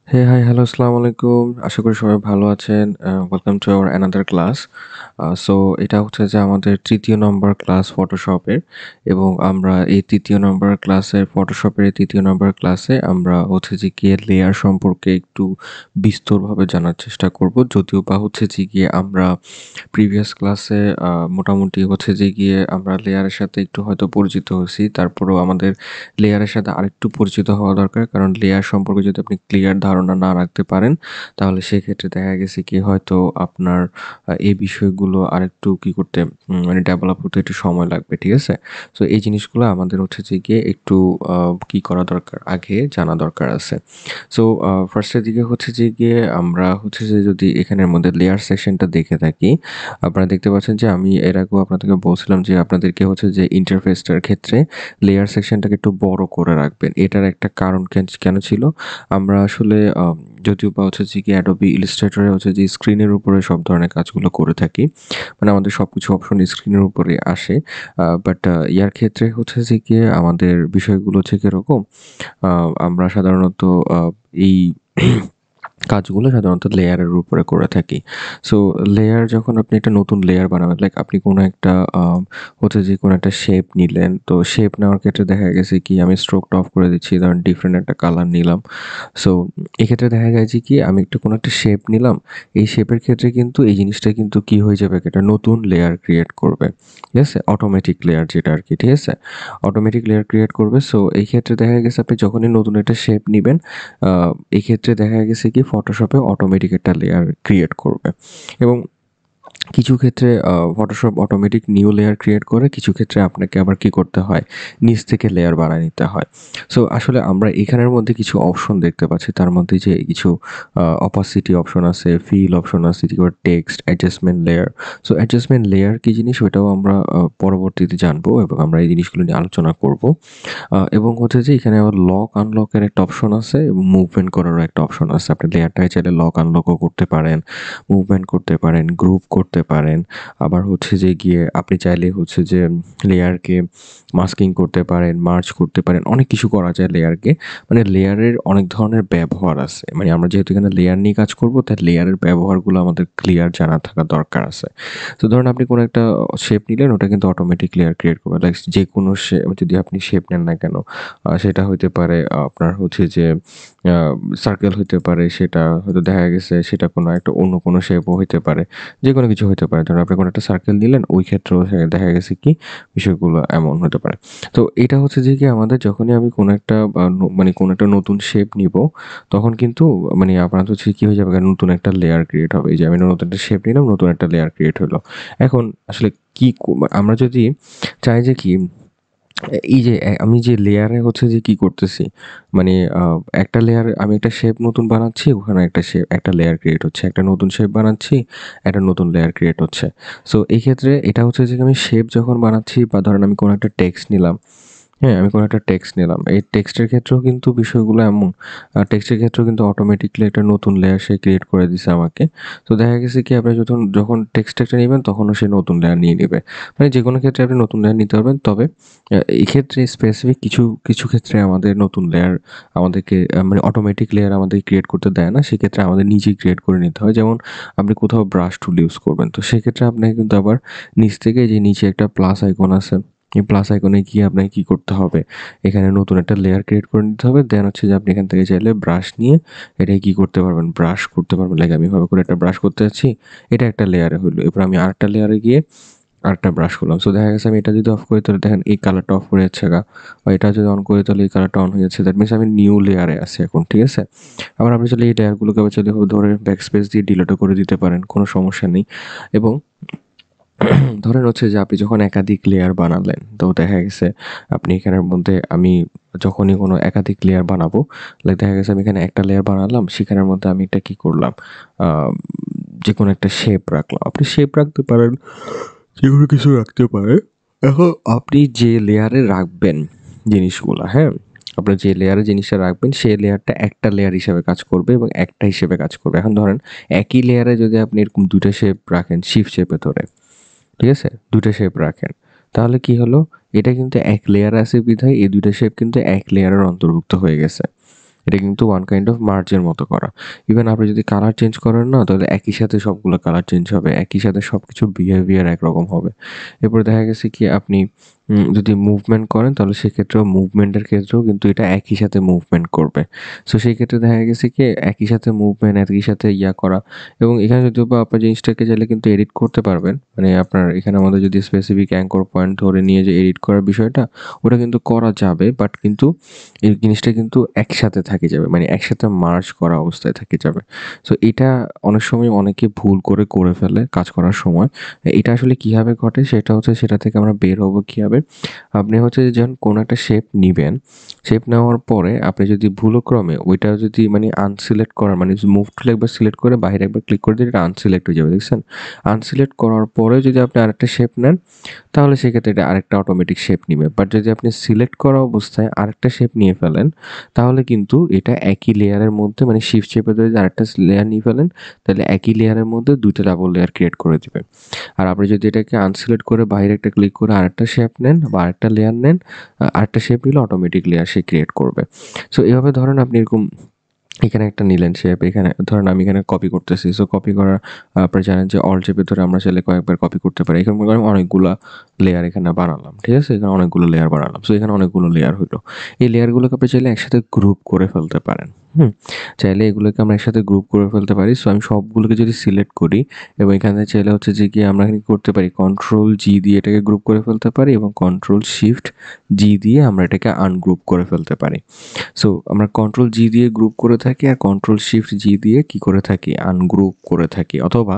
Hello, আসসালামু আলাইকুম। আশা করি সবাই ভালো আছেন। Welcome to our another class. So এটা হচ্ছে যে আমাদের ৩য় নম্বর ক্লাস ফটোশপের এবং আমরা এই ৩য় নম্বর ক্লাসের ফটোশপের এই ৩য় নম্বর ক্লাসে আমরা হচ্ছে যে গিয়ে লেয়ার সম্পর্কে একটু বিস্তরভাবে জানার চেষ্টা করব। যদিও বা হচ্ছে যে গিয়ে আমরা প্রিভিয়াস ক্লাসে মোটামুটি হচ্ছে যে গিয়ে আমরা লেয়ারের সাথে একটু হয়তো পরিচিত হয়েছি। তারপরেও আমাদের লেয়ারের সাথে আরেকটু পরিচিত হওয়া দরকার। কারণ লেয়ার সম্পর্কে যদি আপনি ক্লিয়ার ধারণা না রাখতে পারেন, তাহলে সেক্ষেত্রে দেখা গেছে কি হয়তো আপনার এই বিষয়গুলো আরেকটু কি করতে মানে ডেভেলপ হতে একটু সময় লাগবে। ঠিক আছে? সো এই জিনিসগুলো আমাদের হচ্ছে যে গিয়ে একটু কি করা দরকার? আগে জানা দরকার আছে। সো ফার্স্টের দিকে হচ্ছে যে গিয়ে আমরা হচ্ছে যে যদি এখানের মধ্যে লেয়ার সেকশনটা দেখে থাকি, আপনারা দেখতে পাচ্ছেন যে আমি এর আগেও আপনাদেরকে বলছিলাম যে আপনাদেরকে হচ্ছে যে ইন্টারফেসটার ক্ষেত্রে লেয়ার সেকশনটাকে একটু বড় করে রাখবেন। এটার একটা কারণ কেন ছিল? আমরা আসলে যদিও বা হচ্ছে যে কি Adobe Illustrator এ হচ্ছে যে স্ক্রিনের উপরে সব ধরনের কাজগুলো করে থাকি। মানে আমাদের সবকিছু অপশন স্ক্রিনের উপরে আসে। বাট ইয়ার ক্ষেত্রে হচ্ছে যে গিয়ে আমাদের বিষয়গুলো হচ্ছে কিরকম? আ আমরা সাধারণত এই কাজগুলো সাধারণত লেয়ারের উপরে করে থাকি। সো লেয়ার যখন আপনি একটা নতুন লেয়ার বানাবেন, লাইক আপনি কোনো একটা হচ্ছে যে কোনো একটা শেপ নিলেন। তো শেপ নেওয়ার ক্ষেত্রে দেখা গেছে কি আমি স্ট্রোকটা অফ করে দিচ্ছি। ধরেন ডিফারেন্ট একটা কালার নিলাম। সো এক্ষেত্রে দেখা যায় যে কি আমি কোনো একটা শেপ নিলাম। এই শেপের ক্ষেত্রে কিন্তু এই জিনিসটা কিন্তু কি হয়ে যাবে? একটা নতুন লেয়ার ক্রিয়েট করবে। ঠিক আছে? অটোমেটিক লেয়ার যেটা আরকি। ঠিক আছে? অটোমেটিক লেয়ার ক্রিয়েট করবে। সো এই ক্ষেত্রে দেখা গেছে আপনি যখনই নতুন একটা শেপ নিবেন, আ এক্ষেত্রে দেখা গেছে কি ফটোশপে অটোমেটিক একটা লেয়ার ক্রিয়েট করবে এবং কিছু ক্ষেত্রে Photoshop automatic new layer create করে, কিছু ক্ষেত্রে আপনাকে আবার কি করতে হয়? নিচ থেকে লেয়ার বানায় নিতে হয়। সো আসলে আমরা এখানের মধ্যে কিছু অপশন দেখতে পাচ্ছি। তার মধ্যে যে কিছু অপাসিটি অপশন আছে, ফিল অপশন আছে, text, adjustment layer. So adjustment layer কি জিনিস ওইটাও আমরা পরবর্তীতে জানবো এবং আমরা এই জিনিসগুলো নিয়ে আলোচনা করব। এবং হচ্ছে যে এখানে আবার লক আনলকের একটা অপশন আছে এবং মুভমেন্ট করারও একটা অপশন আছে। আপনি লেয়ারটাকে চাইলে লক আনলকও করতে পারেন, মুভমেন্ট করতে পারেন, গ্রুপ করতে পারেন। আবার হচ্ছে যে গিয়ে আপনি চাইলে হচ্ছে যে লেয়ারকে মাস্কিং করতে পারেন, মার্জ করতে পারেন। অনেক কিছু করা যায় লেয়ারকে। মানে লেয়ারের অনেক ধরনের ব্যবহার আছে। মানে আমরা যেহেতু এখানে লেয়ার নিয়ে কাজ করব, তাই লেয়ারের ব্যবহারগুলো আমাদের ক্লিয়ার জানা থাকা দরকার আছে। তো ধরুন আপনি কোনো একটা শেপ নিলেন, ওটা কিন্তু অটোমেটিক লেয়ার ক্রিয়েট করবে। লাইক যেকোনো যদি আপনি শেপ নেন না কেন, সেটা হইতে পারে আপনার হচ্ছে যে আ সার্কেল হইতে পারে, সেটা হয়তো দেখা গেছে সেটা কোনো একটা অন্য কোনো শেপও হইতে পারে। যেকোনো কিছু হইতে পারে। ধরুন আপনি কোনো একটা সার্কেল নিলেন, ওই ক্ষেত্রেও দেখা গেছে কি বিষয়গুলো এমন হতে পারে। তো এটা হচ্ছে যে কি আমাদের যখনই আমি কোনো একটা মানে কোনো একটা নতুন শেপ নিবো, তখন কিন্তু মানে আপনার হচ্ছে কি হয়ে যাবে, নতুন একটা লেয়ার ক্রিয়েট হবে। এই যে আমি নতুন একটা শেপ নিলাম, নতুন একটা লেয়ার ক্রিয়েট হলো। এখন আসলে কি আমরা যদি চাই যে কি এই যে আমি যে লেয়ারে হচ্ছে যে কি করতেছি, মানে আ একটা লেয়ার আমি একটা শেপ নতুন বানাচ্ছি, ওখানে একটা লেয়ার ক্রিয়েট হচ্ছে। একটা নতুন শেপ বানাচ্ছি, একটা নতুন লেয়ার ক্রিয়েট হচ্ছে। সো এই ক্ষেত্রে এটা হচ্ছে যে আমি শেপ যখন বানাচ্ছি বা ধরেন আমি কোনো একটা টেক্সট নিলাম, হ্যাঁ, আমি কোনো একটা টেক্সট নিলাম। এই টেক্সটের ক্ষেত্রেও কিন্তু বিষয়গুলো এমন, টেক্সটের ক্ষেত্রেও কিন্তু অটোমেটিক্যালি একটা নতুন লেয়ার সে ক্রিয়েট করে দিছে আমাকে। তো দেখা গেছে কি আপনি যখন টেক্সট একটা নিবেন, তখনও সে নতুন লেয়ার নিয়ে নিবে। মানে যেকোনো ক্ষেত্রে আপনি নতুন লেয়ার নিতে পারবেন। তবে এক্ষেত্রে স্পেসিফিক কিছু ক্ষেত্রে আমাদের নতুন লেয়ার আমাদেরকে মানে অটোমেটিক লেয়ার আমাদের ক্রিয়েট করতে দেয় না। সেক্ষেত্রে আমাদের নিজেই ক্রিয়েট করে নিতে হয়। যেমন আপনি কোথাও ব্রাশ টুল ইউজ করবেন। তো সেক্ষেত্রে আপনাকে কিন্তু আবার নিচ থেকে যে নিচে একটা প্লাস আইকন আছে, এই প্লাস আইকনে গিয়ে আপনাকে কি করতে হবে? এখানে নতুন একটা লেয়ার ক্রিয়েট করে নিতে হবে। দেন হচ্ছে যে আপনি এখান থেকে চাইলে ব্রাশ নিয়ে এটাকে কি করতে পারবেন? ব্রাশ করতে পারবেন। লাইক আমি এভাবে করে একটা ব্রাশ করতে যাচ্ছি, এটা একটা লেয়ারে হইলো। এরপর আমি আরেকটা লেয়ারে গিয়ে আরেকটা ব্রাশ করলাম। সো দেখা গেছে আমি এটা যদি অফ করি, তাহলে দেখেন এই কালারটা অফ হয়ে যাচ্ছে গা। বা এটা যদি অন করি, তাহলে এই কালারটা অন হয়ে যাচ্ছে। দ্যাট মিনস আমি নিউ লেয়ারে আছি এখন। ঠিক আছে? আবার আপনি চাইলে এই লেয়ারগুলোকে আবার চাইলে ধরে ব্যাকস্পেস দিয়ে ডিলিটও করে দিতে পারেন। কোনো সমস্যা নেই। এবং ধরেন হচ্ছে যে আপনি যখন একাধিক লেয়ার বানালেন, তো দেখা গেছে আপনি এখানের মধ্যে আমি যখনই কোনো একাধিক লেয়ার বানাবো, লাইক দেখা গেছে আমি এখানে একটা লেয়ার বানালাম, সেখানের মধ্যে আমি একটা কি করলাম, আ যেকোনো একটা শেপ রাখলাম। আপনি শেপ রাখতে পারেন, যেকোনো কিছু রাখতে পারেন। এখন আপনি যে লেয়ারে রাখবেন জিনিসগুলা, হ্যাঁ? আপনার যে লেয়ারে জিনিসটা রাখবেন, সেই লেয়ারটা একটা লেয়ার হিসেবে কাজ করবে এবং একটা হিসেবে কাজ করবে। এখন ধরেন একই লেয়ারে যদি আপনি এরকম ২ টা শেপ রাখেন, শিফট শেপে ধরে, ঠিক আছে? ২ টা শেপ রাখেন। তাহলে কি হলো? এটা কিন্তু এক লেয়ারে আছে বিধায় এই ২ টা শেপ কিন্তু এক লেয়ারের অন্তর্ভুক্ত হয়ে গেছে। এটা কিন্তু ওয়ান কাইন্ড অফ মার্জের মতো করা। ইভেন আপনি যদি কালার চেঞ্জ করেন না, তাহলে একই সাথে সবগুলো কালার চেঞ্জ হবে, একই সাথে সবকিছুর বিহেভিয়ার একরকম হবে। এরপর দেখা গেছে কি আপনি যদি মুভমেন্ট করেন, তাহলে সেক্ষেত্রেও মুভমেন্টের ক্ষেত্রেও কিন্তু এটা একই সাথে মুভমেন্ট করবে। সো সেই ক্ষেত্রে দেখা গেছে কি একই সাথে মুভমেন্ট, একই সাথে করা। এবং এখানে যদিও বা আপনার জিনিসটাকে চাইলে কিন্তু এডিট করতে পারবেন, মানে আপনার এখানে আমাদের যদি স্পেসিফিক অ্যাঙ্কর পয়েন্ট ধরে নিয়ে যে এডিট করার বিষয়টা, ওটা কিন্তু করা যাবে, বাট কিন্তু এই জিনিসটা কিন্তু একসাথে থেকে যাবে, মানে একসাথে মার্জ করা অবস্থায় থেকে যাবে। সো এটা অনেক সময় অনেকে ভুল করে ফেলে কাজ করার সময়। এটা আসলে কিভাবে ঘটে সেটা হচ্ছে, সেটা থেকে আমরা বের হবো কিভাবে। আপনি হচ্ছে যে যখন কোনো একটা শেপ নিবেন, শেপ নেওয়ার পরে আপনি যদি ভুলক্রমে ওইটা যদি মানে আনসিলেক্ট করার, মানে মুভ টুল একবার সিলেক্ট করে বাইরে একবার ক্লিক করে দিলে এটা আনসিলেক্ট হয়ে যাবে, দেখছেন? আনসিলেক্ট করার পরে যদি আপনি আরেকটা শেপ নেন, তাহলে সেক্ষেত্রে এটা আরেকটা অটোমেটিক শেপ নিবে। বাট যদি আপনি সিলেক্ট করা অবস্থায় আরেকটা শেপ নিয়ে ফেলেন, তাহলে কিন্তু এটা একই লেয়ারের মধ্যে, মানে শিফট শেপে যদি আরেকটা লেয়ার নিয়ে ফেলেন, তাহলে একই লেয়ারের মধ্যে দুইটা ডাবল লেয়ার ক্রিয়েট করে দিবে। আর আপনি যদি এটাকে আনসিলেক্ট করে বাইরে একটা ক্লিক করে আরেকটা শেপ নেন বা আরেকটা লেয়ার নেন, আরেকটা শেপ নিলে অটোমেটিক লেয়ার সে ক্রিয়েট করবে। সো এভাবে ধরেন আপনি এরকম এখানে একটা নিলেন শেপ, এখানে ধরেন আমি এখানে কপি করতেছি। সো কপি করার আপনারা জানেন যে অল্ট চেপে ধরে আমরা চাইলে কয়েকবার কপি করতে পারি। এখানে মনে করেন অনেকগুলা লেয়ার এখানে বানালাম, ঠিক আছে? এখানে অনেকগুলো লেয়ার বানালাম। সো এখানে অনেকগুলো লেয়ার হইলো। এই লেয়ারগুলোকে আপনি চাইলে একসাথে গ্রুপ করে ফেলতে পারেন। চাইলে এগুলোকে আমরা একসাথে গ্রুপ করে ফেলতে পারি। সো আমি সবগুলোকে যদি সিলেক্ট করি এবং এখানে চাইলে হচ্ছে যে কি আমরা এখানে করতে পারি কন্ট্রোল জি দিয়ে এটাকে গ্রুপ করে ফেলতে পারি, এবং কন্ট্রোল শিফট জি দিয়ে আমরা এটাকে আনগ্রুপ করে ফেলতে পারি। সো আমরা কন্ট্রোল জি দিয়ে গ্রুপ করে থাকি, আর কন্ট্রোল শিফট জি দিয়ে কি করে থাকি, আনগ্রুপ করে থাকি। অথবা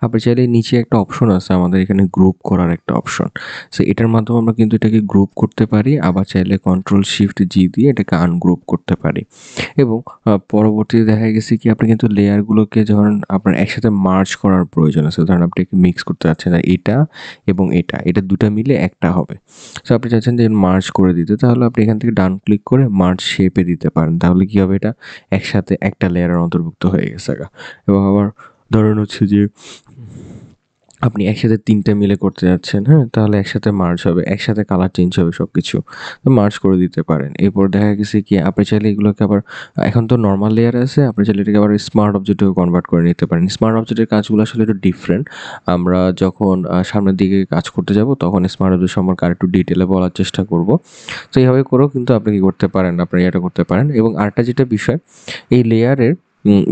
আপনি চাইলে নিচে একটা অপশন আছে আমাদের এখানে, গ্রুপ করার একটা অপশন। সো এটার মাধ্যমে আমরা কিন্তু এটাকে গ্রুপ করতে পারি, আবার চাইলে কন্ট্রোল শিফট জি দিয়ে এটাকে আনগ্রুপ করতে পারি। এবং পরবর্তীতে দেখা গেছে কি আপনি কিন্তু লেয়ারগুলোকে যখন আপনার একসাথে মার্জ করার প্রয়োজন আছে, ধরেন আপনি মিক্স করতে চাচ্ছেন না, এটা এবং এটা দুটা মিলে একটা হবে। সো আপনি চাচ্ছেন যে মার্জ করে দিতে, তাহলে আপনি এখান থেকে ডান ক্লিক করে মার্জ শেপে দিতে পারেন। তাহলে কি হবে, এটা একসাথে একটা লেয়ারের অন্তর্ভুক্ত হয়ে গেছে গা। এবং আবার ধরেন হচ্ছে যে আপনি একসাথে ৩ টা মিলে করতে যাচ্ছেন, হ্যাঁ? তাহলে একসাথে মার্জ হবে, একসাথে কালার চেঞ্জ হবে সবকিছু। তো মার্জ করে দিতে পারেন। এরপর দেখা গেছে কি আপনি চাইলে এগুলোকে আবার, এখন তো নরমাল লেয়ার আছে, আপনি চাইলে এটাকে আবার স্মার্ট অবজেক্টেও কনভার্ট করে নিতে পারেন। স্মার্ট অবজেক্টের কাজগুলো আসলে একটু ডিফারেন্ট। আমরা যখন সামনের দিকে কাজ করতে যাব, তখন স্মার্ট অবজেক্ট সম্পর্কে আরেকটু ডিটেইলে বলার চেষ্টা করব। তো এইভাবে করেও কিন্তু আপনি কি করতে পারেন, আপনার এটা করতে পারেন। এবং আরেকটা যেটা বিষয়, এই লেয়ারের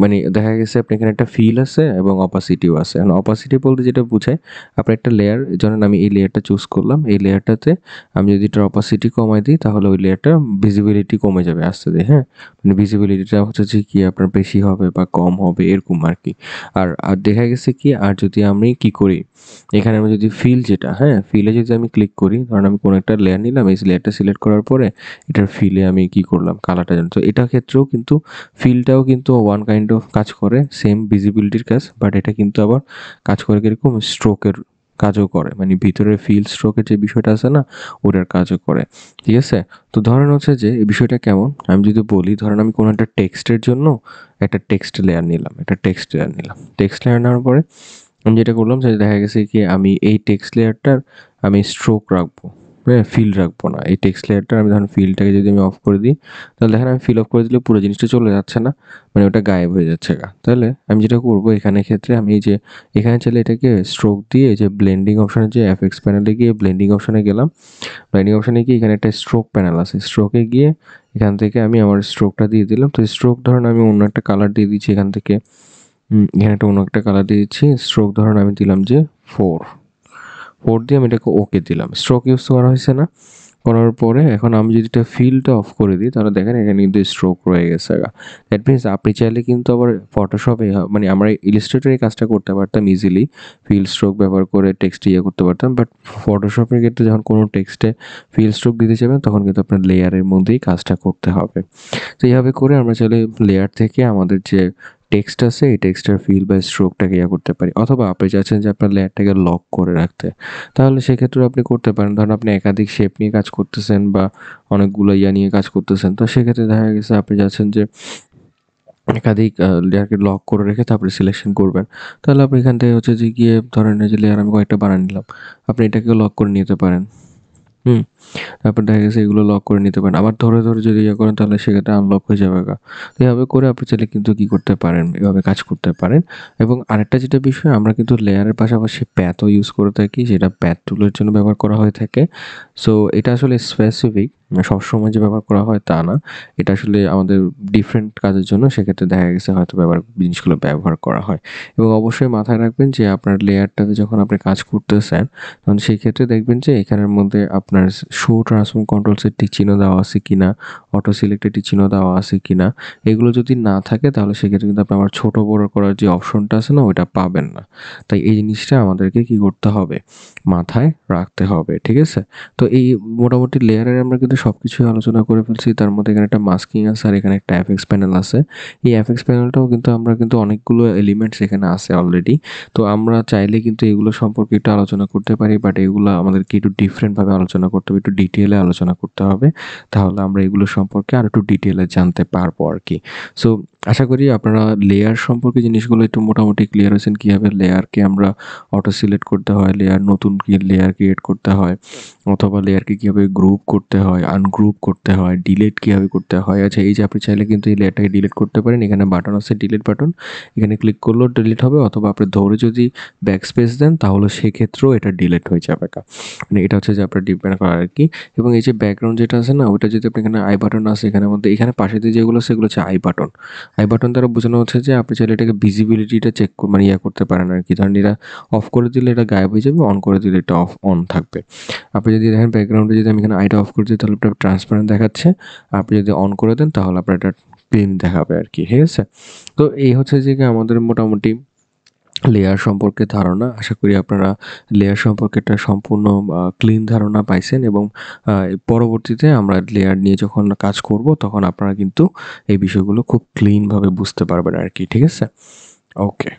মানে দেখা গেছে আপনি এখানে একটা ফিল আছে এবং অপাসিটিও আছে। এখন অপাসিটি বলতে যেটা বোঝায়, আপনার একটা লেয়ার, ধরেন আমি এই লেয়ারটা চুজ করলাম, এই লেয়ারটাতে আমি যদি এটার অপাসিটি কমাই দিই, তাহলে ওই লেয়ারটা ভিজিবিলিটি কমে যাবে আস্তে ধীরে, হ্যাঁ? মানে ভিজিবিলিটিটা হচ্ছে যে কি আপনার বেশি হবে বা কম হবে এরকম আরকি। আর দেখা গেছে কি, আর যদি আমি কি করি, এখানে আমি যদি ফিল যেটা, হ্যাঁ? ফিলে যদি আমি ক্লিক করি, ধরেন আমি কোনো একটা লেয়ার নিলাম, এই লেয়ারটা সিলেক্ট করার পরে এটার ফিলে আমি কি করলাম, কালারটা জানি। তো এটার ক্ষেত্রেও কিন্তু ফিলটাও কিন্তু ওয়ান কাইন্ড অফ কাজ করে, সেম ভিজিবিলিটির কাজ, বাট এটা কিন্তু আবার কাজ করে কিরকম, স্ট্রোকের কাজও করে, মানে ভিতরে ফিল স্ট্রোকের যে বিষয়টা আছে না, ওটার কাজও করে, ঠিক আছে? তো ধরেন হচ্ছে যে এই বিষয়টা কেমন, আমি যদি বলি, ধরেন আমি কোনো একটা টেক্সটের জন্য একটা টেক্সট লেয়ার নিলাম, টেক্সট লেয়ার নেওয়ার পরে আমি যেটা করলাম, যে দেখা গেছে কি আমি এই টেক্সট লেয়ারটার আমি স্ট্রোক রাখবো, হ্যাঁ? ফিল রাখবো না। এই টেক্সট লেয়ারটার আমি ধরেন ফিলটাকে যদি আমি অফ করে দিই, তাহলে দেখেন আমি ফিল অফ করে দিলে পুরো জিনিসটা চলে যাচ্ছে না, মানে ওটা গায়েব হয়ে যাচ্ছে গা। তাহলে আমি যেটা করবো এখানে ক্ষেত্রে, আমি এই যে এখানে চাইলে এটাকে স্ট্রোক দিয়ে, এই যে ব্লেন্ডিং অপশনে, যে এফএক্স প্যানেলে গিয়ে ব্লেন্ডিং অপশনে গেলাম, ব্লেন্ডিং অপশনে গিয়ে এখানে একটা স্ট্রোক প্যানেল আছে, স্ট্রোকে গিয়ে এখান থেকে আমি আমার স্ট্রোকটা দিয়ে দিলাম। তো স্ট্রোক ধরেন আমি অন্য একটা কালার দিয়ে দিচ্ছি এখান থেকে, এখানে একটা অন্য একটা কালার দিয়ে দিচ্ছি। স্ট্রোক ধরেন আমি দিলাম যে 4 দিয়ে আমি এটাকে ওকে দিলাম। স্ট্রোক ইউজ করা হয়েছে না? করার পরে এখন আমি যদি এটা ফিলটা অফ করে দিই, তাহলে দেখেন এখানে কিন্তু স্ট্রোক রয়ে গেছে গা। দ্যাট মিনস আপনি চাইলে কিন্তু আবার ফটোশপে, মানে আমরা ইলাস্ট্রেটরে এই কাজটা করতে পারতাম ইজিলি, ফিল স্ট্রোক ব্যবহার করে টেক্সট করতে পারতাম। বাট ফটোশপের ক্ষেত্রে যখন কোনো টেক্সটে ফিল স্ট্রোক দিতে যাবেন, তখন কিন্তু আপনার লেয়ারের মধ্যেই কাজটা করতে হবে। তো এইভাবে করে আমরা চাইলে লেয়ার থেকে আমাদের যে টেক্সট আছে, এই টেক্সটের ফিল বা স্ট্রোকটাকে করতে পারি। অথবা আপনি চাচ্ছেন যে আপনার লেয়ারটাকে লক করে রাখতে, তাহলে সেক্ষেত্রেও আপনি করতে পারেন। ধরেন আপনি একাধিক শেপ নিয়ে কাজ করতেছেন বা অনেকগুলো নিয়ে কাজ করতেছেন, তো সেক্ষেত্রে দেখা গেছে আপনি চাচ্ছেন যে একাধিক লেয়ারকে লক করে রেখে তারপরে সিলেকশন করবেন। তাহলে আপনি এখান থেকে হচ্ছে যে গিয়ে ধরেন এই যে লেয়ার আমি কয়েকটা বানিয়ে নিলাম, আপনি এটাকেও লক করে নিতে পারেন। হুম? তারপর দেখা গেছে এগুলো লক করে নিতে পারেন। আবার ধরে যদি ইয়ে করেন তাহলে সেক্ষেত্রে আনলক হয়ে যাবে গা। তো এভাবে করে আপনি চাইলে কিন্তু কি করতে পারেন, এভাবে কাজ করতে পারেন। এবং আরেকটা যেটা বিষয় আমরা কিন্তু লেয়ারের পাশাপাশি প্যাথও ইউজ করে থাকি, যেটা প্যাথ টুলের জন্য ব্যবহার করা হয়ে থাকে। সো এটা আসলে স্পেসিফিক, সবসময় যে ব্যবহার করা হয় তা না। এটা আসলে আমাদের ডিফারেন্ট কাজের জন্য সেক্ষেত্রে দেখা গেছে হয়তো জিনিসগুলো ব্যবহার করা হয়। এবং অবশ্যই মাথায় রাখবেন যে আপনার লেয়ারটাতে যখন আপনি কাজ করতেছেন, তখন সেই ক্ষেত্রে দেখবেন যে এখানের মধ্যে আপনার শো ট্রান্সফর্ম কন্ট্রোলস এর টিক চিহ্ন দেওয়া আছে কিনা, অটো সিলেক্ট এর টিক চিহ্ন দেওয়া আছে কিনা। এগুলো যদি না থাকে তাহলে সেক্ষেত্রে কিন্তু আপনি আবার ছোট বড় করার যে অপশনটা আছে না, ওইটা পাবেন না। তাই এই জিনিসটা আমাদেরকে কি করতে হবে? মাথায় রাখতে হবে। ঠিক আছে? তো এই মোটামুটি লেয়ারের আমরা কিন্তু সবকিছুই আলোচনা করে ফেলছি। তার মধ্যে এখানে একটা মাস্কিং আছে আর এখানে একটা এফএক্স প্যানেল আছে। এই এফএক্স প্যানেলটাও কিন্তু আমরা কিন্তু অনেকগুলো এলিমেন্টস এখানে আছে অলরেডি। তো আমরা চাইলে কিন্তু এগুলো সম্পর্কে একটু আলোচনা করতে পারি, বাট এগুলো আমাদেরকে একটু ডিফারেন্ট ভাবে আলোচনা করতে হবে, একটু ডিটেইলে আলোচনা করতে হবে। তাহলে আমরা এগুলো সম্পর্কে আরো একটু ডিটেইলে জানতে পারবো আরকি। সো আশা করি আপনারা লেয়ার সম্পর্কে জিনিসগুলো একটু মোটামুটি ক্লিয়ার হয়েছেন, কিভাবে লেয়ারকে আমরা অটো সিলেক্ট করতে হয়, নতুন লেয়ার ক্রিয়েট করতে হয়, অথবা লেয়ারকে কিভাবে গ্রুপ করতে হয়, আনগ্রুপ করতে হয়, ডিলিট কিভাবে করতে হয়। আচ্ছা, এই যে আপনি চাইলে কিন্তু এই লেয়ারটাকে ডিলিট করতে পারেন। এখানে বাটন আছে, ডিলিট বাটন। এখানে ক্লিক করলেও ডিলিট হবে, অথবা আপনি ধরে যদি ব্যাকস্পেস দেন তাহলে সেক্ষেত্রেও এটা ডিলিট হয়ে যাবে গা। মানে এটা হচ্ছে যে আপনার ডিপেন্ড করে আরকি। এবং এই যে ব্যাকগ্রাউন্ড যেটা আছে না, ওটা যদি আপনি এখানে আই বাটন আছে এখানের মধ্যে, এখানে পাশে দিয়ে যেগুলো আছে সেগুলো হচ্ছে আই বাটন। আই বাটন দ্বারা বোঝানো হচ্ছে যে আপনি চাইলে এটাকে ভিজিবিলিটিটা চেক মানে ইয়া করতে পারেন আরকি। ধরেন এটা অফ করে দিলে এটা গায়েব হয়ে যাবে, অন করে দিলে এটা অন থাকবে। আপনি যদি দেখেন ব্যাকগ্রাউন্ডে যদি আমি এখানে আইটা অফ করে দিই তাহলে এটা ট্রান্সপারেন্ট দেখাচ্ছে। আপনি যদি অন করে দেন তাহলে আপনার এটা ক্লিন দেখাবে আরকি। ঠিক আছে? তো এই হচ্ছে যে গিয়ে আমাদের মোটামুটি লেয়ার সম্পর্কে ধারণা। আশা করি আপনারা লেয়ার সম্পর্কে একটা সম্পূর্ণ ক্লিন ধারণা পাইছেন, এবং পরবর্তীতে আমরা লেয়ার নিয়ে যখন কাজ করব তখন আপনারা কিন্তু এই বিষয়গুলো খুব ক্লিন ভাবে বুঝতে পারবেন আরকি। ঠিক আছে? ওকে।